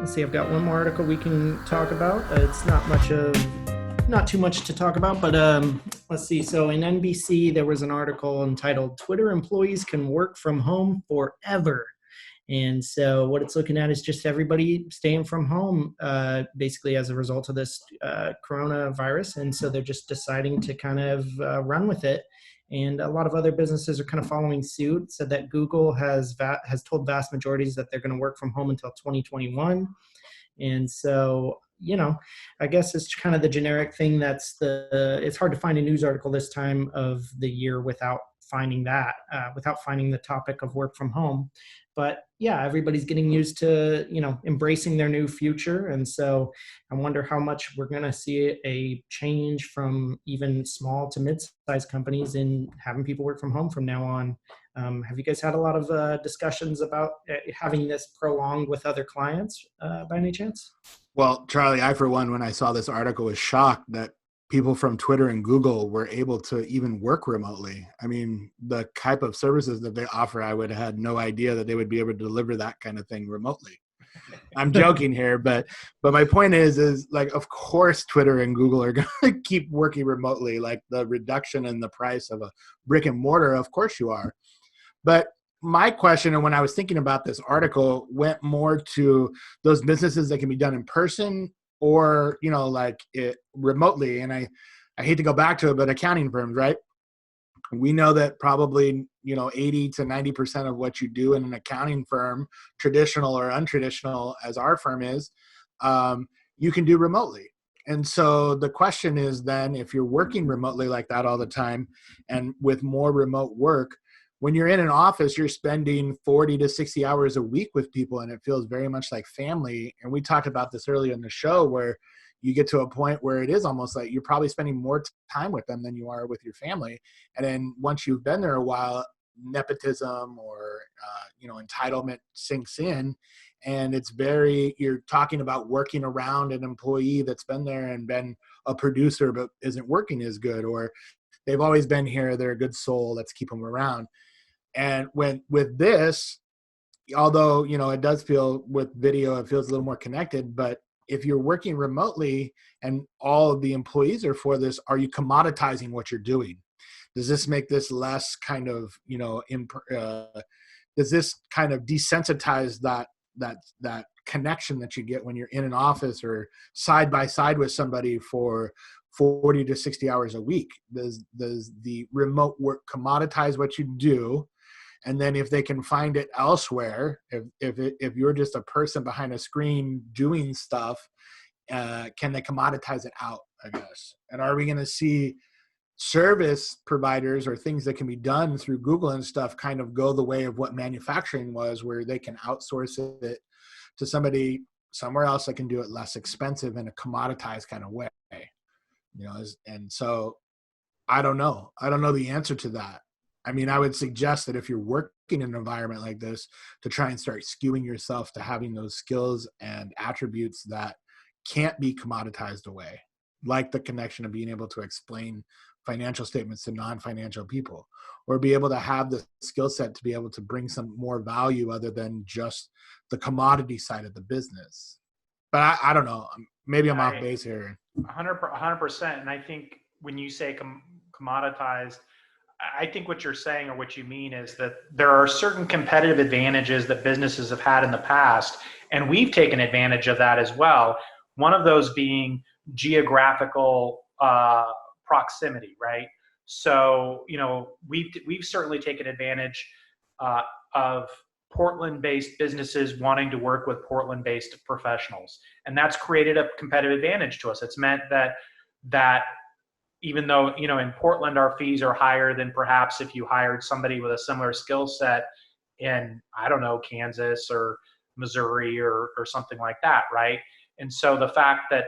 Let's see. I've got one more article we can talk about. It's not too much to talk about, but let's see. So in NBC, there was an article entitled "Twitter Employees Can Work from Home Forever." And so what it's looking at is just everybody staying from home, basically as a result of this coronavirus. And so they're just deciding to kind of run with it. And a lot of other businesses are kind of following suit. Said that Google has told vast majorities that they're going to work from home until 2021. And so, I guess it's kind of the generic thing. It's hard to find a news article this time of the year without finding the topic of work from home. But yeah, everybody's getting used to, embracing their new future. And so I wonder how much we're going to see a change from even small to mid-sized companies in having people work from home from now on. Have you guys had a lot of discussions about having this prolonged with other clients by any chance? Well, Charlie, I, for one, when I saw this article, was shocked that people from Twitter and Google were able to even work remotely. I mean, the type of services that they offer, I would have had no idea that they would be able to deliver that kind of thing remotely. I'm joking here, but my point is like, of course, Twitter and Google are going to keep working remotely. Like the reduction in the price of a brick and mortar, of course you are. But my question, and when I was thinking about this article, went more to those businesses that can be done in person or, like it remotely. And I hate to go back to it, but accounting firms, right? We know that probably, 80 to 90% of what you do in an accounting firm, traditional or untraditional as our firm is, you can do remotely. And so the question is then, if you're working remotely like that all the time and with more remote work, when you're in an office, you're spending 40 to 60 hours a week with people, and it feels very much like family. And we talked about this earlier in the show, where you get to a point where it is almost like you're probably spending more time with them than you are with your family. And then once you've been there a while, nepotism or entitlement sinks in, and you're talking about working around an employee that's been there and been a producer but isn't working as good, or they've always been here, they're a good soul, let's keep them around. And with this, although, it does feel with video, it feels a little more connected, but if you're working remotely and all of the employees are for this, are you commoditizing what you're doing? Does this make this less kind of, does this kind of desensitize that connection that you get when you're in an office or side by side with somebody for 40 to 60 hours a week? Does the remote work commoditize what you do? And then if they can find it elsewhere, if you're just a person behind a screen doing stuff, can they commoditize it out, I guess? And are we going to see service providers or things that can be done through Google and stuff kind of go the way of what manufacturing was, where they can outsource it to somebody somewhere else that can do it less expensive in a commoditized kind of way? And so I don't know. I don't know the answer to that. I mean, I would suggest that if you're working in an environment like this, to try and start skewing yourself to having those skills and attributes that can't be commoditized away, like the connection of being able to explain financial statements to non-financial people, or be able to have the skill set to be able to bring some more value other than just the commodity side of the business. But I don't know. Maybe I'm off base here. 100%. And I think when you say commoditized, I think what you're saying, or what you mean, is that there are certain competitive advantages that businesses have had in the past, and we've taken advantage of that as well. One of those being geographical proximity, right? So, we've certainly taken advantage of Portland-based businesses wanting to work with Portland-based professionals, and that's created a competitive advantage to us. It's meant that even though, in Portland, our fees are higher than perhaps if you hired somebody with a similar skill set in, I don't know, Kansas or Missouri or something like that, right? And so the fact that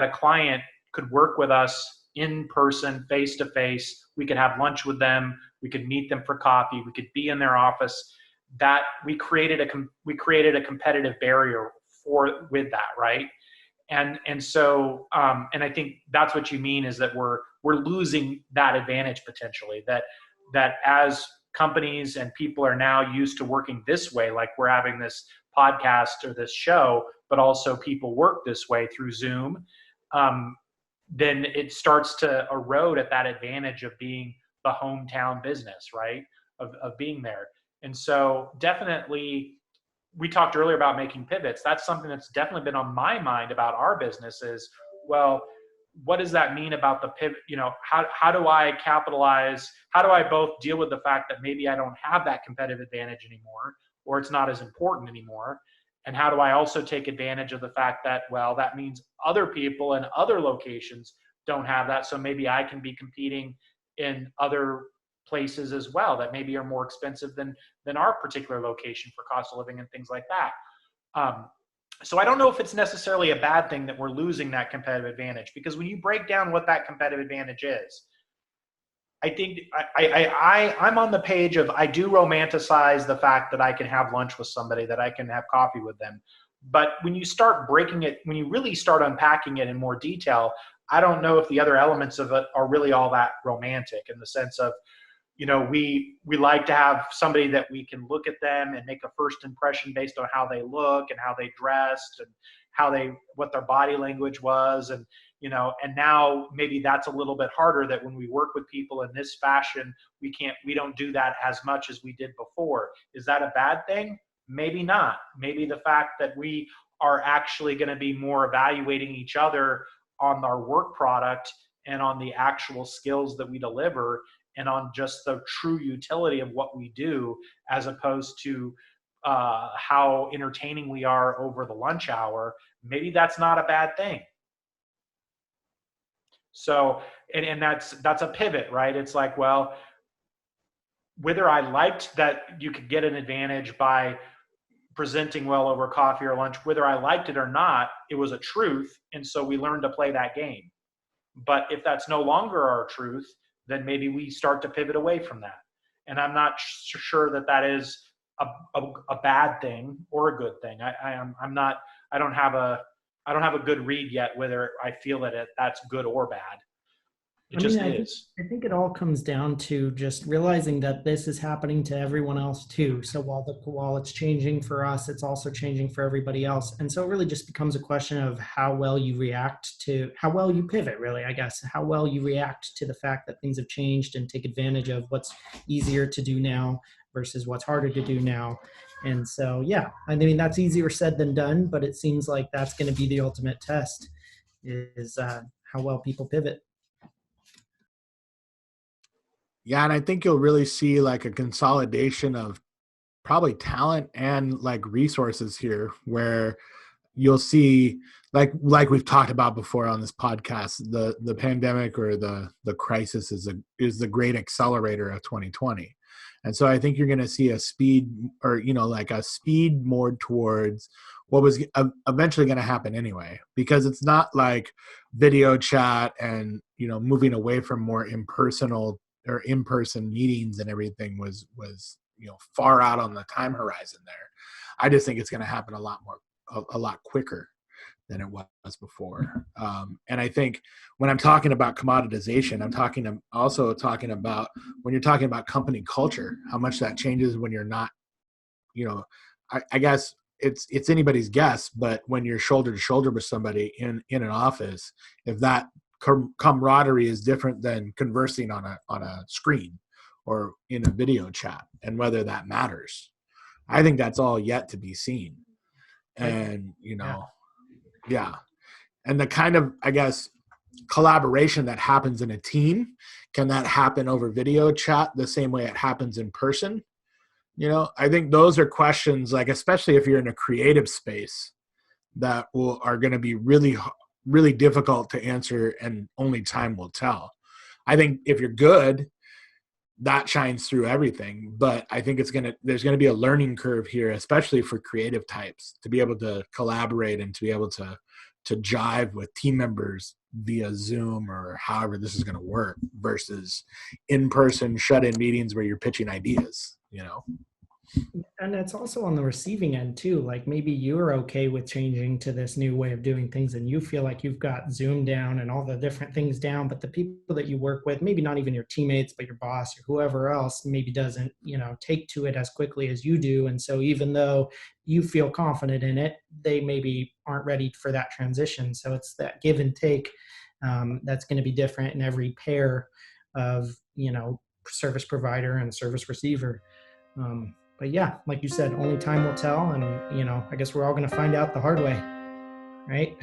a client could work with us in person, face to face, we could have lunch with them, we could meet them for coffee, we could be in their office, that we created a competitive barrier with that, right? And so and I think that's what you mean, is that we're losing that advantage potentially, that as companies and people are now used to working this way, like we're having this podcast or this show, but also people work this way through Zoom, then it starts to erode at that advantage of being the hometown business, right? Of being there. And so definitely, we talked earlier about making pivots. That's something that's definitely been on my mind about our business is, well, what does that mean about the pivot? You know, how do I capitalize? How do I both deal with the fact that maybe I don't have that competitive advantage anymore, or it's not as important anymore? And how do I also take advantage of the fact that, well, that means other people in other locations don't have that. So maybe I can be competing in other places as well that maybe are more expensive than our particular location for cost of living and things like that. So I don't know if it's necessarily a bad thing that we're losing that competitive advantage, because when you break down what that competitive advantage is, I think I'm on the page of, I do romanticize the fact that I can have lunch with somebody, that I can have coffee with them. But when you start breaking it, when you really start unpacking it in more detail, I don't know if the other elements of it are really all that romantic, in the sense of, you know, we like to have somebody that we can look at them and make a first impression based on how they look and how they dressed and what their body language was. And, you know, and now maybe that's a little bit harder, that when we work with people in this fashion, we don't do that as much as we did before. Is that a bad thing? Maybe not. Maybe the fact that we are actually going to be more evaluating each other on our work product and on the actual skills that we deliver and on just the true utility of what we do, as opposed to how entertaining we are over the lunch hour. Maybe that's not a bad thing. So, and that's a pivot, right? It's like, well, whether I liked that you could get an advantage by presenting well over coffee or lunch, whether I liked it or not, it was a truth. And so we learned to play that game. But if that's no longer our truth, then maybe we start to pivot away from that. And I'm not sure that that is a bad thing or a good thing. I don't have a good read yet whether I feel that that's good or bad. It just is. I think it all comes down to just realizing that this is happening to everyone else too. So while it's changing for us, it's also changing for everybody else. And so it really just becomes a question of how well you pivot, really, I guess, how well you react to the fact that things have changed and take advantage of what's easier to do now versus what's harder to do now. And so, yeah, I mean, that's easier said than done, but it seems like that's going to be the ultimate test, is how well people pivot. Yeah, and I think you'll really see like a consolidation of probably talent and like resources here, where you'll see like we've talked about before on this podcast, the pandemic or the crisis is the great accelerator of 2020. And so I think you're going to see a speed, or like a speed more towards what was eventually going to happen anyway, because it's not like video chat and moving away from more impersonal or in-person meetings and everything was far out on the time horizon there. I just think it's going to happen a lot quicker than it was before. And I think when I'm talking about commoditization, I'm also talking about when you're talking about company culture, how much that changes when you're not, I guess it's anybody's guess, but when you're shoulder to shoulder with somebody in an office, if that camaraderie is different than conversing on a screen or in a video chat, and whether that matters, I think that's all yet to be seen. And yeah. And the kind of, I guess, collaboration that happens in a team, can that happen over video chat the same way it happens in person? I think those are questions, like, especially if you're in a creative space, that are going to be really, really difficult to answer, and only time will tell. I think if you're good, that shines through everything. But I think there's going to be a learning curve here, especially for creative types, to be able to collaborate and to be able to jive with team members via Zoom or however this is going to work, versus in-person shut-in meetings where you're pitching ideas, And it's also on the receiving end too. Like maybe you're okay with changing to this new way of doing things and you feel like you've got Zoom down and all the different things down, but the people that you work with, maybe not even your teammates, but your boss or whoever else maybe doesn't, take to it as quickly as you do. And so even though you feel confident in it, they maybe aren't ready for that transition. So it's that give and take that's going to be different in every pair of, service provider and service receiver. But yeah, like you said, only time will tell. And, I guess we're all going to find out the hard way, right?